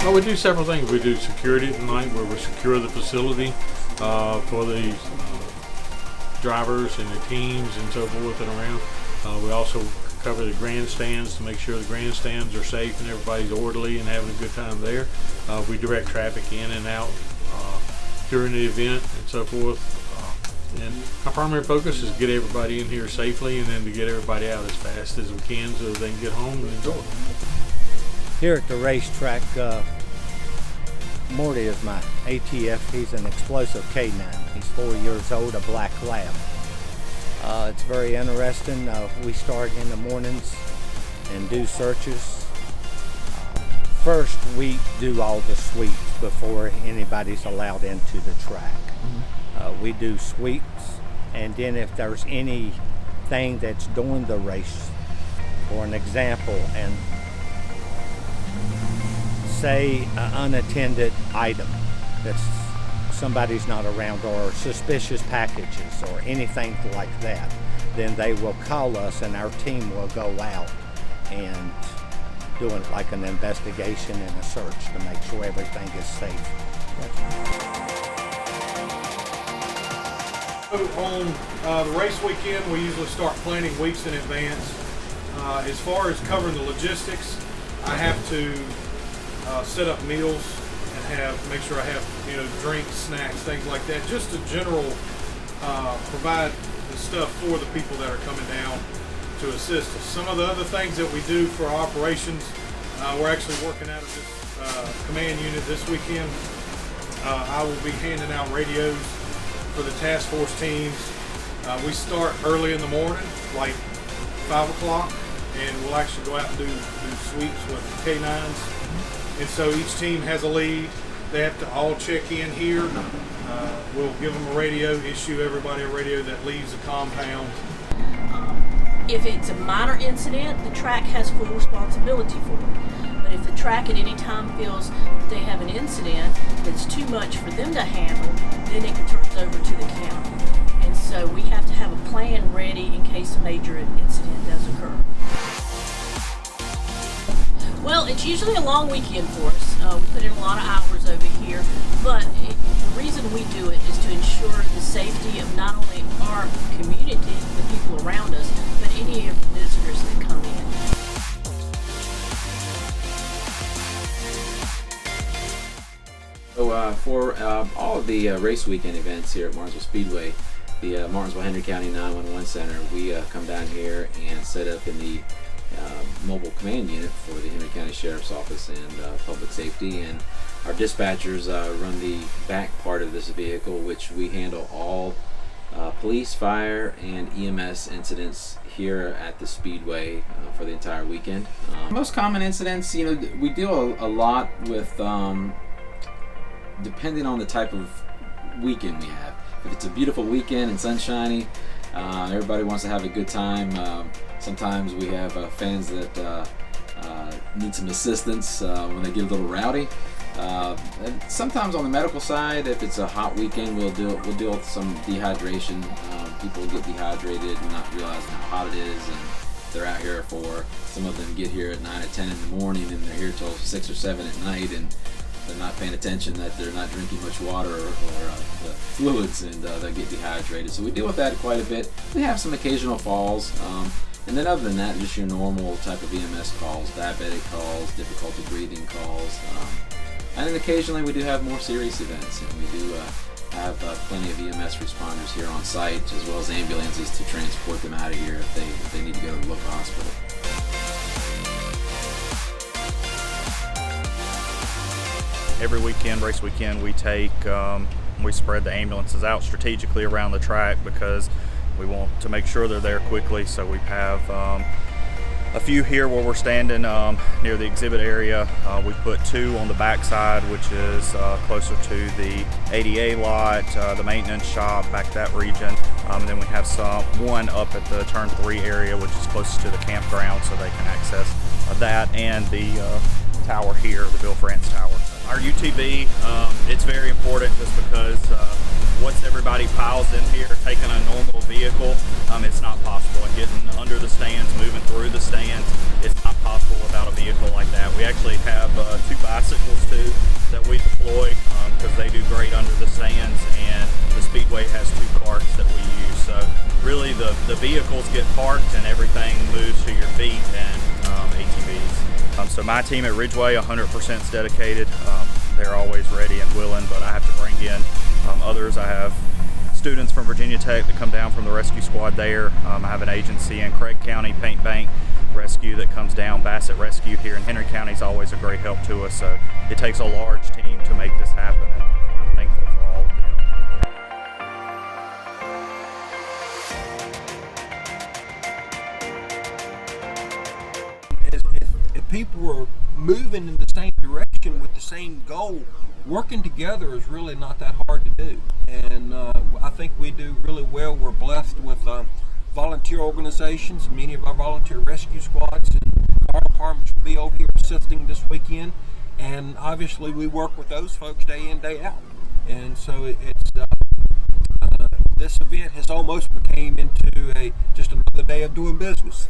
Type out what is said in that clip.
Well, we do several things. We do security tonight, where we secure the facility for the drivers and the teams and so forth and around. We also cover the grandstands to make sure the grandstands are safe and everybody's orderly and having a good time there. We direct traffic in and out during the event and so forth. And our primary focus is to get everybody in here safely and then to get everybody out as fast as we can so they can get home and enjoy. Here at the racetrack, Morty is my ATF. He's an explosive K9. He's 4 years old, a black lab. It's very interesting. We start in the mornings and do searches. First, we do all the sweeps before anybody's allowed into the track. We do sweeps, and then if there's anything that's during the race, for an example, and say an unattended item that's somebody's not around, or suspicious packages or anything like that, then they will call us and our team will go out and do it like an investigation and a search to make sure everything is safe. On the race weekend, we usually start planning weeks in advance. As far as covering the logistics, I have to set up meals and make sure I have drinks, snacks, things like that, just to provide the stuff for the people that are coming down to assist us. Some of the other things that we do for our operations, we're actually working out of this command unit this weekend. I will be handing out radios for the task force teams. We start early in the morning, like 5 o'clock, and we'll actually go out and do sweeps with K9s. And so each team has a lead. They have to all check in here. We'll give them a radio, issue everybody a radio that leaves the compound. If it's a minor incident, the track has full responsibility for it. But if the track at any time feels they have an incident that's too much for them to handle, then it turns over to the county. And so we have to have a plan ready in case a major incident does occur. Well, it's usually a long weekend for us. We put in a lot of hours over here, but the reason we do it is to ensure the safety of not only our community, the people around us, but any of the visitors that come in. So for all of the race weekend events here at Martinsville Speedway, the Martinsville Henry County 911 Center, we come down here and set up in the mobile command unit for the Henry County Sheriff's Office and Public Safety, and our dispatchers run the back part of this vehicle, which we handle all police, fire, and EMS incidents here at the Speedway for the entire weekend. Most common incidents, we deal a lot with, depending on the type of weekend we have. If it's a beautiful weekend and sunshiny, everybody wants to have a good time. Sometimes we have fans that need some assistance when they get a little rowdy. And sometimes on the medical side, if it's a hot weekend, we'll deal with some dehydration. People get dehydrated and not realizing how hot it is, and they're out here some of them get here at 9 or 10 in the morning, and they're here till 6 or 7 at night, and they're not paying attention that they're not drinking much water or the fluids, and they get dehydrated. So we deal with that quite a bit. We have some occasional falls. And then other than that, just your normal type of EMS calls, diabetic calls, difficulty breathing calls. And then occasionally we do have more serious events, and we do have plenty of EMS responders here on site, as well as ambulances to transport them out of here if they need to go to the local hospital. Every weekend, race weekend, we spread the ambulances out strategically around the track because we want to make sure they're there quickly. So we have a few here where we're standing near the exhibit area. We put 2 on the backside, which is closer to the ADA lot, the maintenance shop, back that region. And then we have one up at the turn 3 area, which is closest to the campground, so they can access that, and the tower here, the Bill France Tower. Our UTV, it's very important just because once everybody piles in here, taking a normal vehicle, it's not possible. And getting under the stands, moving through the stands, it's not possible without a vehicle like that. We actually have 2 bicycles too that we deploy because they do great under the stands, and the Speedway has 2 carts that we use. So really the vehicles get parked and everything moves to your feet and ATVs. So my team at Ridgeway 100% is dedicated. They're always ready and willing, but I have to bring in others. I have students from Virginia Tech that come down from the rescue squad there. I have an agency in Craig County, Paint Bank Rescue, that comes down. Bassett Rescue here in Henry County is always a great help to us. So it takes a large team to make this happen, and I'm thankful for all of them. If people were moving in the same direction with the same goal, working together is really not that hard to do. And I think we do really well. We're blessed with volunteer organizations. Many of our volunteer rescue squads and fire departments will be over here assisting this weekend. And obviously we work with those folks day in, day out. And so this event has almost became into just another day of doing business.